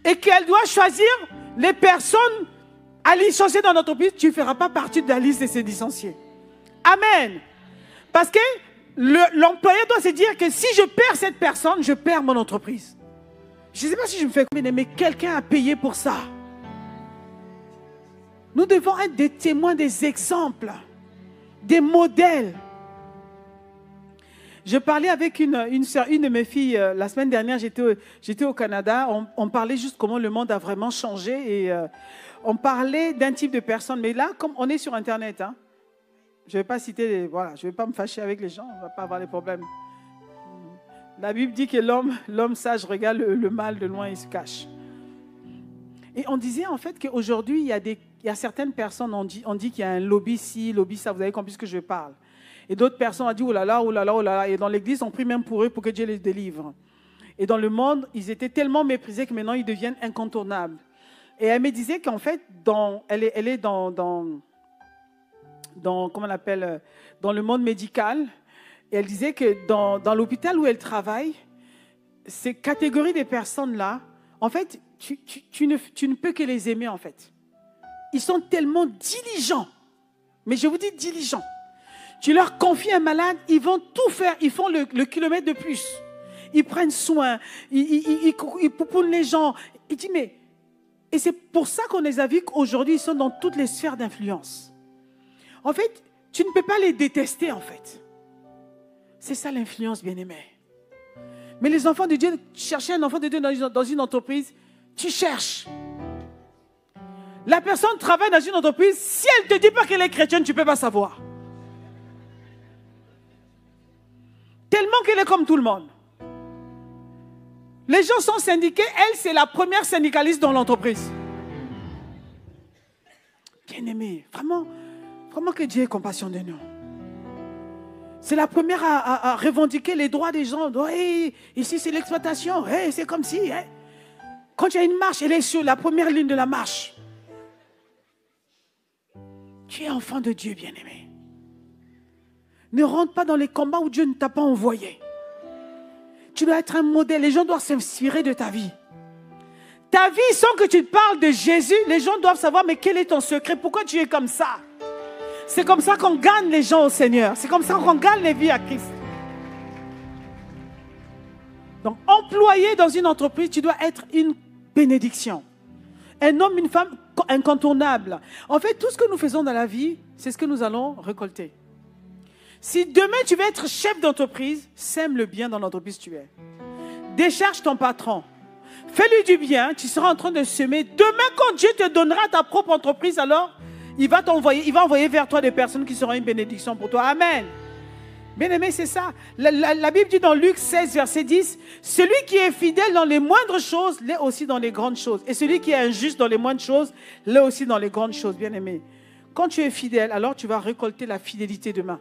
et qu'elle doit choisir les personnes à licencier dans l'entreprise, tu ne feras pas partie de la liste de ces licenciés. Amen. Parce que l'employeur doit se dire que si je perds cette personne, je perds mon entreprise. Je ne sais pas si je me fais comprendre, mais quelqu'un a payé pour ça. Nous devons être des témoins, des exemples, des modèles. Je parlais avec une de mes filles la semaine dernière, j'étais au Canada, on parlait juste comment le monde a vraiment changé et on parlait d'un type de personne. Mais là, comme on est sur Internet, hein, je ne vais pas citer, voilà, je ne vais pas me fâcher avec les gens, on ne va pas avoir les problèmes. La Bible dit que l'homme sage regarde le mal de loin et se cache. Et on disait en fait qu'aujourd'hui, il y a certaines personnes, on dit qu'il y a un lobby ici, lobby ça, vous avez compris ce que je parle. Et d'autres personnes ont dit, oh là là, oh là là, oh là là. Et dans l'église, on prie même pour eux, pour que Dieu les délivre. Et dans le monde, ils étaient tellement méprisés que maintenant, ils deviennent incontournables. Et elle me disait qu'en fait, elle est dans comment on appelle, dans le monde médical. Et elle disait que dans l'hôpital où elle travaille, ces catégories de personnes-là, en fait, tu ne peux que les aimer, en fait. Ils sont tellement diligents. Mais je vous dis diligents. Tu leur confies un malade, ils vont tout faire. Ils font le kilomètre de plus. Ils prennent soin. Ils poupounent les gens. Il dit, mais... Et c'est pour ça qu'on les a vus qu'aujourd'hui, ils sont dans toutes les sphères d'influence. En fait, tu ne peux pas les détester, en fait. C'est ça l'influence, bien-aimé. Mais les enfants de Dieu, chercher un enfant de Dieu dans une entreprise, tu cherches. La personne travaille dans une entreprise, si elle ne te dit pas qu'elle est chrétienne, tu ne peux pas savoir. Tellement qu'elle est comme tout le monde. Les gens sont syndiqués, elle, c'est la première syndicaliste dans l'entreprise. Bien-aimé, vraiment que Dieu ait compassion de nous. C'est la première à revendiquer les droits des gens. Oh, hey, ici, c'est l'exploitation. Hey, c'est comme si... Hey. Quand il y a une marche, elle est sur la première ligne de la marche. Tu es enfant de Dieu, bien-aimé. Ne rentre pas dans les combats où Dieu ne t'a pas envoyé. Tu dois être un modèle. Les gens doivent s'inspirer de ta vie. Ta vie, sans que tu te parles de Jésus, les gens doivent savoir, mais quel est ton secret? Pourquoi tu es comme ça? C'est comme ça qu'on gagne les gens au Seigneur. C'est comme ça qu'on gagne les vies à Christ. Donc, employé dans une entreprise, tu dois être une bénédiction. Un homme, une femme incontournable. En fait, tout ce que nous faisons dans la vie, c'est ce que nous allons récolter. Si demain tu veux être chef d'entreprise, sème le bien dans l'entreprise où tu es. Décharge ton patron. Fais-lui du bien, tu seras en train de semer. Demain, quand Dieu te donnera ta propre entreprise, alors, il va envoyer vers toi des personnes qui seront une bénédiction pour toi. Amen. Bien-aimé, c'est ça. La Bible dit dans Luc 16, verset 10, « Celui qui est fidèle dans les moindres choses, l'est aussi dans les grandes choses. Et celui qui est injuste dans les moindres choses, l'est aussi dans les grandes choses. » Bien-aimé, quand tu es fidèle, alors tu vas récolter la fidélité demain.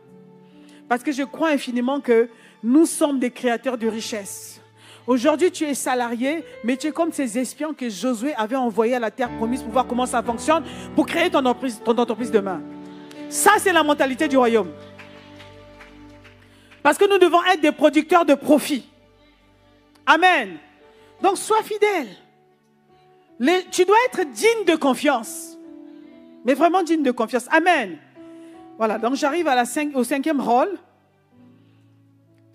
Parce que je crois infiniment que nous sommes des créateurs de richesse. Aujourd'hui, tu es salarié, mais tu es comme ces espions que Josué avait envoyés à la terre promise pour voir comment ça fonctionne, pour créer ton entreprise demain. Ça, c'est la mentalité du royaume. Parce que nous devons être des producteurs de profit. Amen. Donc, sois fidèle. Tu dois être digne de confiance. Mais vraiment digne de confiance. Amen. Voilà, donc j'arrive au cinquième rôle.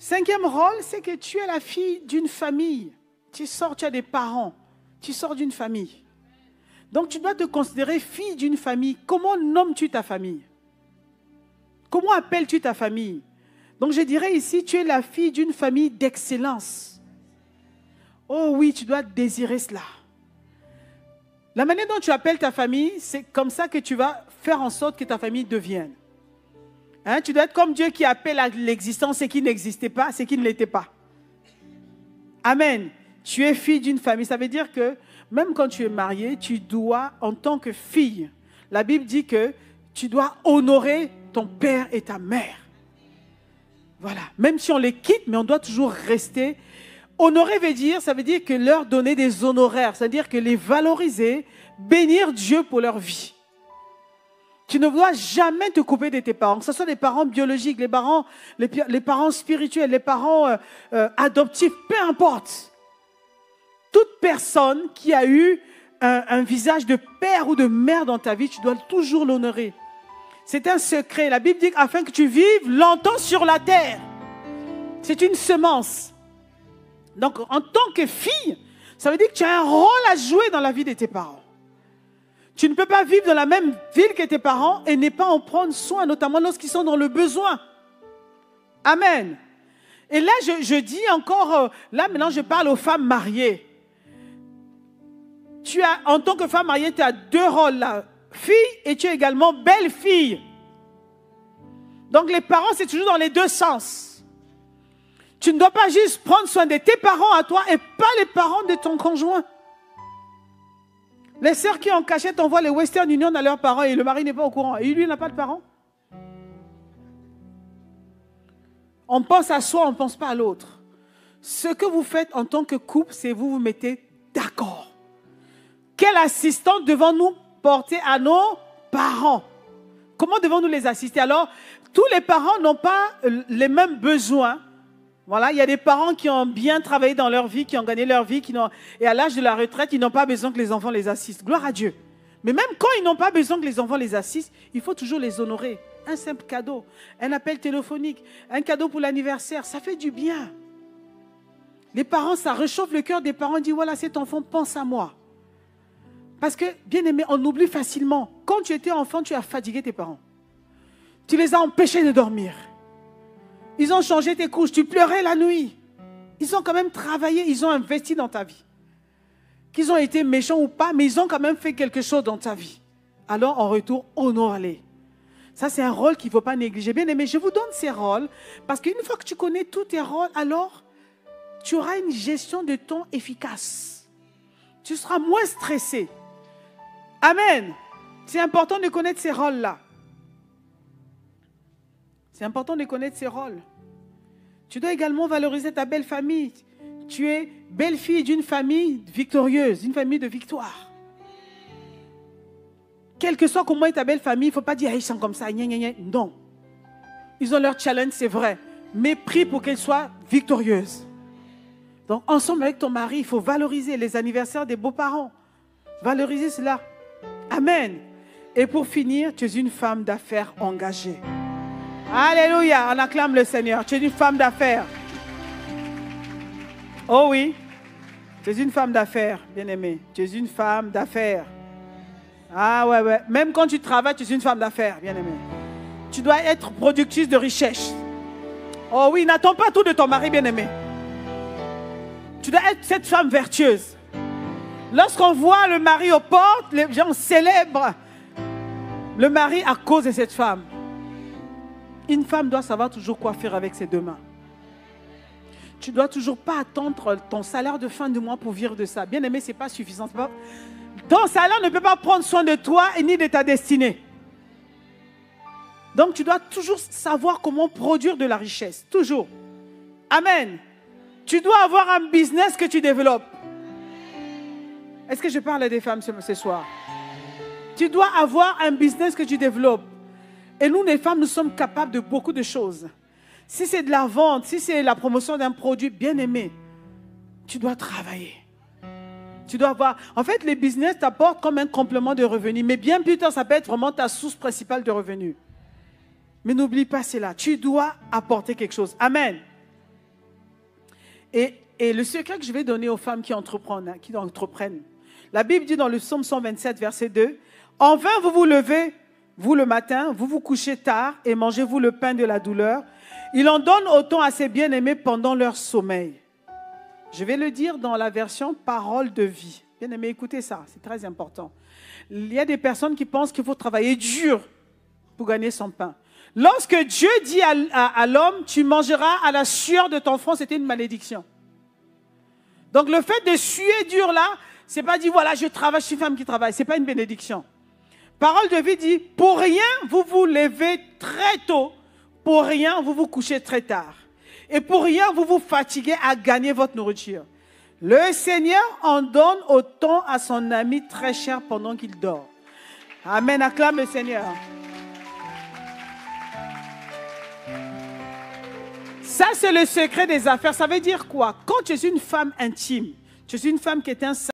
Cinquième rôle, c'est que tu es la fille d'une famille. Tu as des parents. Tu sors d'une famille. Donc tu dois te considérer fille d'une famille. Comment nommes-tu ta famille? Comment appelles-tu ta famille? Donc je dirais ici, tu es la fille d'une famille d'excellence. Oh oui, tu dois désirer cela. La manière dont tu appelles ta famille, c'est comme ça que tu vas faire en sorte que ta famille devienne. Hein, tu dois être comme Dieu qui appelle à l'existence ce qui n'existait pas, ce qui ne l'était pas. Amen. Tu es fille d'une famille. Ça veut dire que même quand tu es marié, tu dois, en tant que fille, la Bible dit que tu dois honorer ton père et ta mère. Voilà. Même si on les quitte, mais on doit toujours rester. Honorer ça veut dire que leur donner des honoraires. C'est-à-dire que les valoriser, bénir Dieu pour leur vie. Tu ne dois jamais te couper de tes parents, que ce soit les parents biologiques, les parents spirituels, les parents adoptifs, peu importe. Toute personne qui a eu un visage de père ou de mère dans ta vie, tu dois toujours l'honorer. C'est un secret. La Bible dit afin que tu vives longtemps sur la terre. C'est une semence. Donc, en tant que fille, ça veut dire que tu as un rôle à jouer dans la vie de tes parents. Tu ne peux pas vivre dans la même ville que tes parents et ne pas en prendre soin, notamment lorsqu'ils sont dans le besoin. Amen. Et là, je dis encore, là maintenant je parle aux femmes mariées. En tant que femme mariée, tu as deux rôles là. Fille et tu es également belle-fille. Donc les parents, c'est toujours dans les deux sens. Tu ne dois pas juste prendre soin de tes parents à toi et pas les parents de ton conjoint. Les sœurs qui en cachette envoient les Western Union à leurs parents et le mari n'est pas au courant. Et lui, il n'a pas de parents. On pense à soi, on ne pense pas à l'autre. Ce que vous faites en tant que couple, c'est vous mettez d'accord. Quel assistant devons-nous porter à nos parents? Comment devons-nous les assister? Alors, tous les parents n'ont pas les mêmes besoins. Voilà, il y a des parents qui ont bien travaillé dans leur vie, qui ont gagné leur vie, et à l'âge de la retraite, ils n'ont pas besoin que les enfants les assistent. Gloire à Dieu. Mais même quand ils n'ont pas besoin que les enfants les assistent, il faut toujours les honorer. Un simple cadeau, un appel téléphonique, un cadeau pour l'anniversaire, ça fait du bien. Les parents, ça réchauffe le cœur des parents. Ils disent, voilà, cet enfant pense à moi. Parce que, bien aimé, on oublie facilement. Quand tu étais enfant, tu as fatigué tes parents. Tu les as empêchés de dormir. Ils ont changé tes couches, tu pleurais la nuit. Ils ont quand même travaillé, ils ont investi dans ta vie. Qu'ils ont été méchants ou pas, mais ils ont quand même fait quelque chose dans ta vie. Alors, en retour, honore-les. Ça, c'est un rôle qu'il ne faut pas négliger. Bien aimé, je vous donne ces rôles, parce qu'une fois que tu connais tous tes rôles, alors, tu auras une gestion de temps efficace. Tu seras moins stressé. Amen. C'est important de connaître ces rôles-là. C'est important de connaître ces rôles. Tu dois également valoriser ta belle famille. Tu es belle-fille d'une famille victorieuse, d'une famille de victoire. Quel que soit comment est ta belle famille, il ne faut pas dire ils sont comme ça. Gna, gna, gna. Non. Ils ont leur challenge, c'est vrai. Mais prie pour qu'elle soit victorieuse. Donc, ensemble avec ton mari, il faut valoriser les anniversaires des beaux-parents. Valoriser cela. Amen. Et pour finir, tu es une femme d'affaires engagée. Alléluia, on acclame le Seigneur. Tu es une femme d'affaires. Oh oui, tu es une femme d'affaires, bien-aimée. Tu es une femme d'affaires. Ah ouais. Même quand tu travailles, tu es une femme d'affaires, bien-aimée. Tu dois être productrice de richesse. Oh oui, n'attends pas tout de ton mari, bien-aimé. Tu dois être cette femme vertueuse. Lorsqu'on voit le mari aux portes, les gens célèbrent le mari à cause de cette femme. Une femme doit savoir toujours quoi faire avec ses deux mains. Tu ne dois toujours pas attendre ton salaire de fin de mois pour vivre de ça. Bien aimé, ce n'est pas suffisant. Ton salaire ne peut pas prendre soin de toi et ni de ta destinée. Donc tu dois toujours savoir comment produire de la richesse. Toujours. Amen. Tu dois avoir un business que tu développes. Est-ce que je parle à des femmes ce soir? Tu dois avoir un business que tu développes. Et nous, les femmes, nous sommes capables de beaucoup de choses. Si c'est de la vente, si c'est la promotion d'un produit bien aimé, tu dois travailler. Tu dois avoir... En fait, les business t'apportent comme un complément de revenus. Mais bien plus tard, ça peut être vraiment ta source principale de revenus. Mais n'oublie pas cela. Tu dois apporter quelque chose. Amen. Et le secret que je vais donner aux femmes qui entreprennent. La Bible dit dans le psaume 127, verset 2, « Enfin, vous vous levez... Vous, le matin, vous vous couchez tard et mangez-vous le pain de la douleur. Il en donne autant à ses bien-aimés pendant leur sommeil. » Je vais le dire dans la version parole de vie. Bien-aimés, écoutez ça, c'est très important. Il y a des personnes qui pensent qu'il faut travailler dur pour gagner son pain. Lorsque Dieu dit à l'homme, tu mangeras à la sueur de ton front, c'était une malédiction. Donc le fait de suer dur là, c'est pas dit, voilà, je travaille, je suis une femme qui travaille. C'est pas une bénédiction. Parole de vie dit, pour rien, vous vous levez très tôt. Pour rien, vous vous couchez très tard. Et pour rien, vous vous fatiguez à gagner votre nourriture. Le Seigneur en donne autant à son ami très cher pendant qu'il dort. Amen, acclame le Seigneur. Ça, c'est le secret des affaires. Ça veut dire quoi? Quand tu es une femme intime, Je suis une femme qui est un